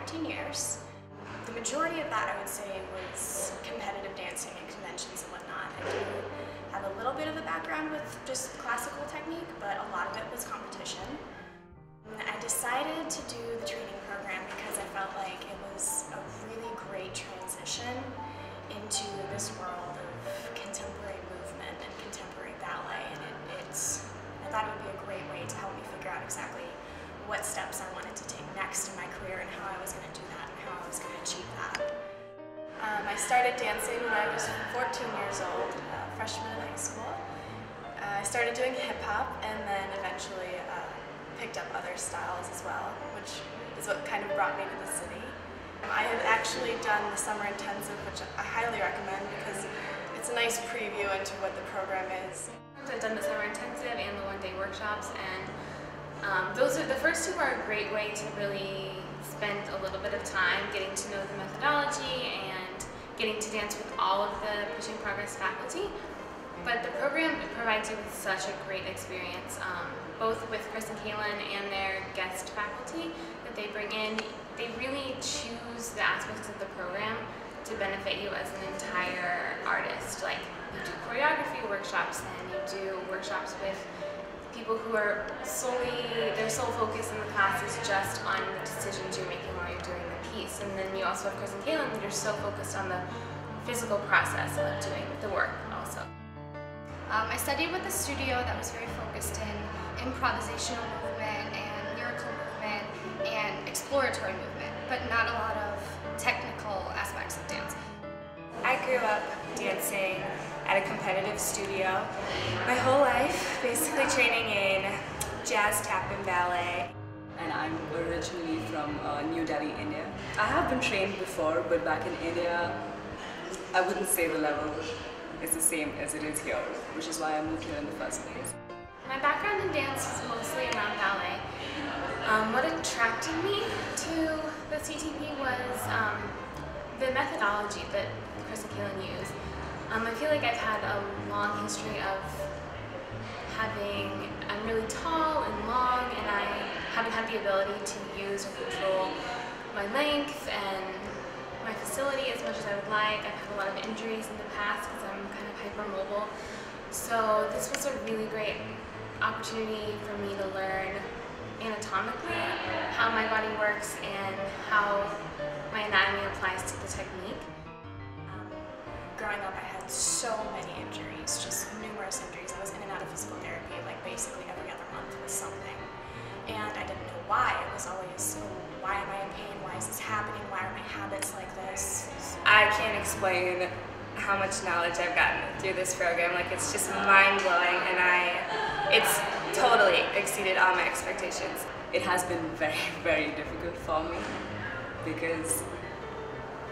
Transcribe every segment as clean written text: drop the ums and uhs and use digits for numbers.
13 years. The majority of that, I would say, was competitive dancing and conventions and whatnot. I do have a little bit of a background with just classical technique, but a lot of it was competition. I decided to do the training program because I felt like it was a really great transition into this world of contemporary movement and contemporary ballet, and I thought it would be a great way to help me figure out exactly what steps I wanted to take next in my career and how I was going to do that and how I was going to achieve that. I started dancing when I was 14 years old, freshman in high school. I started doing hip-hop and then eventually picked up other styles as well, which is what kind of brought me to the city. I have actually done the Summer Intensive, which I highly recommend because it's a nice preview into what the program is. I've done the Summer Intensive and the one-day workshops, and the first two are a great way to really spend a little bit of time getting to know the methodology and getting to dance with all of the Pushing Progress faculty. But the program provides you with such a great experience, both with Chris and Kaylin and their guest faculty that they bring in. They really choose the aspects of the program to benefit you as an entire artist. Like, you do choreography workshops, and you do workshops with people who are their sole focus in the class is just on the decisions you're making while you're doing the piece. And then you also have Chris and Kaylin, that are so focused on the physical process of doing the work also. I studied with a studio that was very focused in improvisational movement and lyrical movement and exploratory movement, but not a lot of technical aspects of dance. I grew up dancing at a competitive studio my whole life, basically training in jazz, tap, and ballet. And I'm originally from New Delhi, India. I have been trained before, but back in India, I wouldn't say the level is the same as it is here, which is why I moved here in the first place. My background in dance is mostly around ballet. What attracted me to the CTP was the methodology that Chris and Kaylin use. I feel like I've had a long history of I'm really tall and long, and I haven't had the ability to use or control my length and my facility as much as I would like. I've had a lot of injuries in the past because I'm kind of hypermobile. So this was a really great opportunity for me to learn anatomically how my body works and how my anatomy applies to the technique. Growing up, I had so many injuries, just numerous injuries. I was in and out of physical therapy like basically every other month with something. And I didn't know why. It was always, oh, why am I in pain? Why is this happening? Why are my habits like this? I can't explain how much knowledge I've gotten through this program. Like, it's just mind-blowing, and it's totally exceeded all my expectations. It has been very, very difficult for me because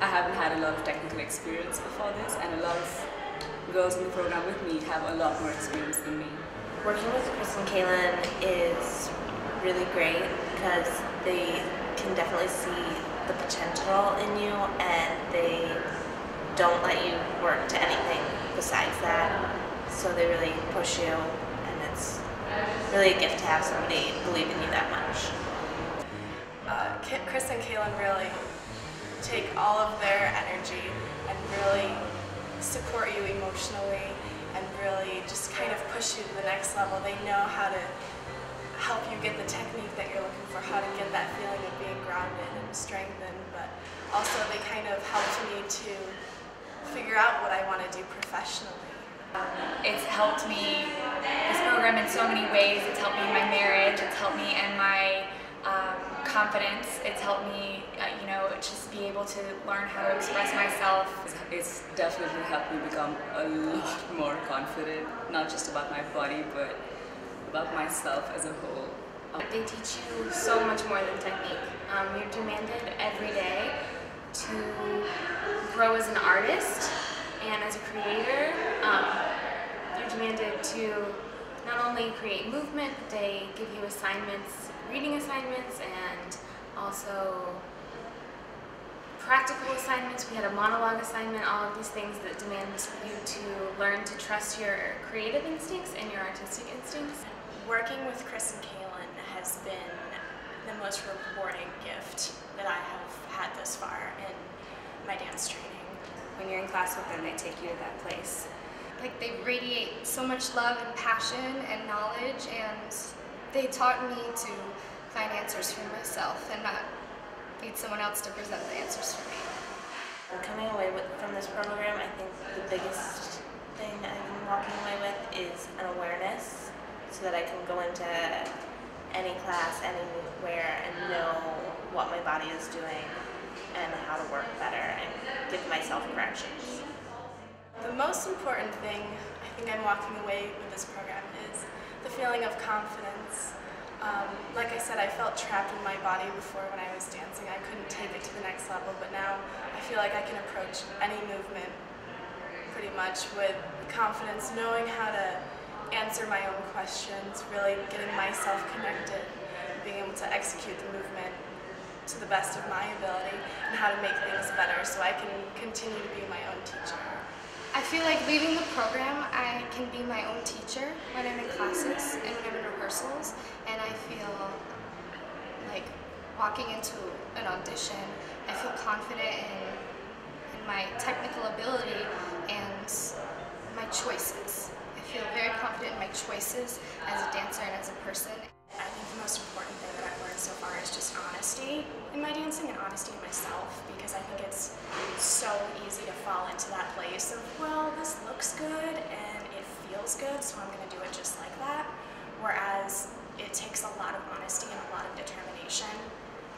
I haven't had a lot of technical experience before this, and a lot of girls in the program with me have a lot more experience than me. Working with Chris and Kaylin is really great because they can definitely see the potential in you, and they don't let you work to anything besides that. So they really push you, and it's really a gift to have somebody believe in you that much. Chris and Kaylin really take all of their energy and really support you emotionally and really just kind of push you to the next level. They know how to help you get the technique that you're looking for, how to get that feeling of being grounded and strengthened, but also they kind of helped me to figure out what I want to do professionally. It's helped me, this program, in so many ways. It's helped me in my marriage, it's helped me in my confidence, it's helped me, just be able to learn how to express myself. It's definitely helped me become a lot more confident, not just about my body, but about myself as a whole. They teach you so much more than technique. You're demanded every day to grow as an artist and as a creator. You're demanded to not only create movement, but they give you assignments, reading assignments, and also practical assignments. We had a monologue assignment, all of these things that demand you to learn to trust your creative instincts and your artistic instincts. Working with Chris and Kaylin has been the most rewarding gift that I have had thus far in my dance training. When you're in class with them, they take you to that place. Like, they radiate so much love and passion and knowledge, and they taught me to find answers for myself and not need someone else to present the answers for me. Coming away from this program, I think the biggest thing I'm walking away with is an awareness, so that I can go into any class, anywhere, and know what my body is doing and how to work better and give myself corrections. The most important thing I think I'm walking away with this program is the feeling of confidence. Like I said, I felt trapped in my body before when I was dancing. I couldn't take it to the next level, but now I feel like I can approach any movement pretty much with confidence, knowing how to answer my own questions, really getting myself connected, being able to execute the movement to the best of my ability, and how to make things better so I can continue to be my own teacher. I feel like leaving the program, I can be my own teacher when I'm in classes and when I'm in rehearsals, and I feel like walking into an audition, I feel confident in my technical ability and my choices. I feel very confident in my choices as a dancer and as a person. I think the most important thing that I've learned so far is just honesty in my dancing and honesty in myself, because I think it's so easy to fall into that place of, well, this looks good and it feels good, so I'm going to do it just like that. Whereas it takes a lot of honesty and a lot of determination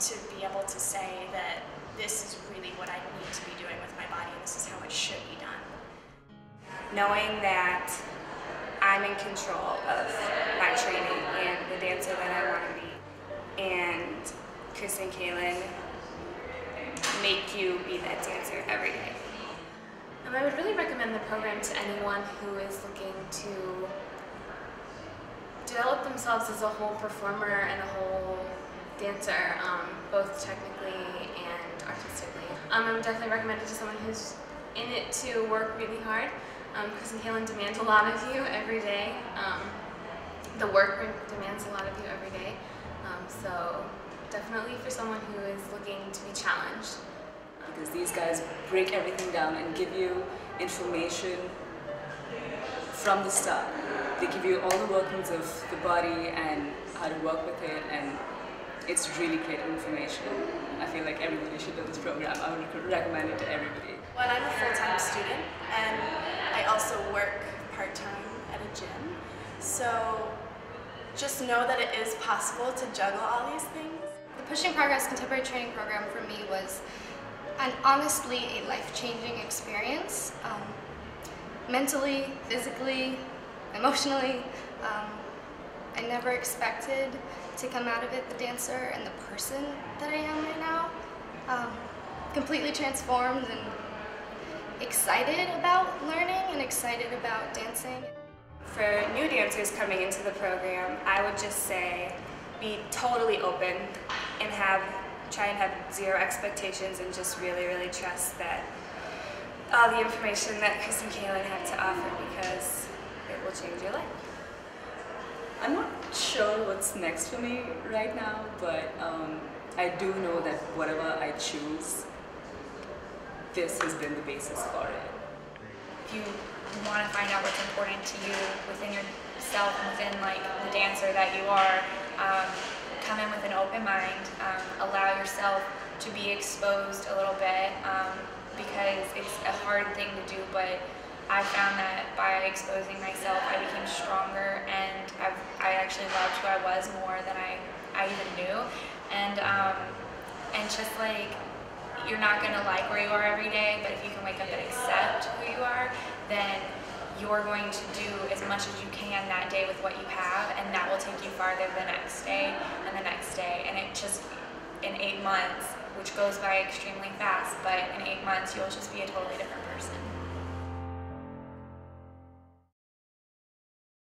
to be able to say that this is really what I need to be doing with my body and this is how it should be done. Knowing that I'm in control of my training and the dancer that I want to be, and Chris and Kaylin make you be that dancer every day. I would really recommend the program to anyone who is looking to develop themselves as a whole performer and a whole dancer, both technically and artistically. I would definitely recommend it to someone who's in it to work really hard. Chris and Kaylin demand a lot of you every day. The work demands a lot of you every day. So definitely for someone who is looking to be challenged. Because these guys break everything down and give you information from the start. They give you all the workings of the body and how to work with it, and it's really great information. I feel like everybody should do this program. I would recommend it to everybody. Well, I'm a full-time student and I also work part-time at a gym. So just know that it is possible to juggle all these things. The Pushing Progress Contemporary Training Program for me was honestly a life-changing experience. Mentally, physically, emotionally. I never expected to come out of it the dancer and the person that I am right now. Completely transformed and excited about learning and excited about dancing. For new dancers coming into the program, I would just say be totally open and try and have zero expectations and just really, really trust that all the information that Chris and Kaylin have to offer, because it will change your life. I'm not sure what's next for me right now, but I do know that whatever I choose, this has been the basis for it. If you want to find out what's important to you within yourself and within like the dancer that you are, come in with an open mind. Allow yourself to be exposed a little bit, because it's a hard thing to do, but I found that by exposing myself, I became stronger, and I actually loved who I was more than I even knew. And just like, you're not gonna like where you are every day, but if you can wake up and accept who you are, then you're going to do as much as you can that day with what you have, and that will take you farther the next day and the next day. And it just, in 8 months, which goes by extremely fast, but in 8 months, you'll just be a totally different person.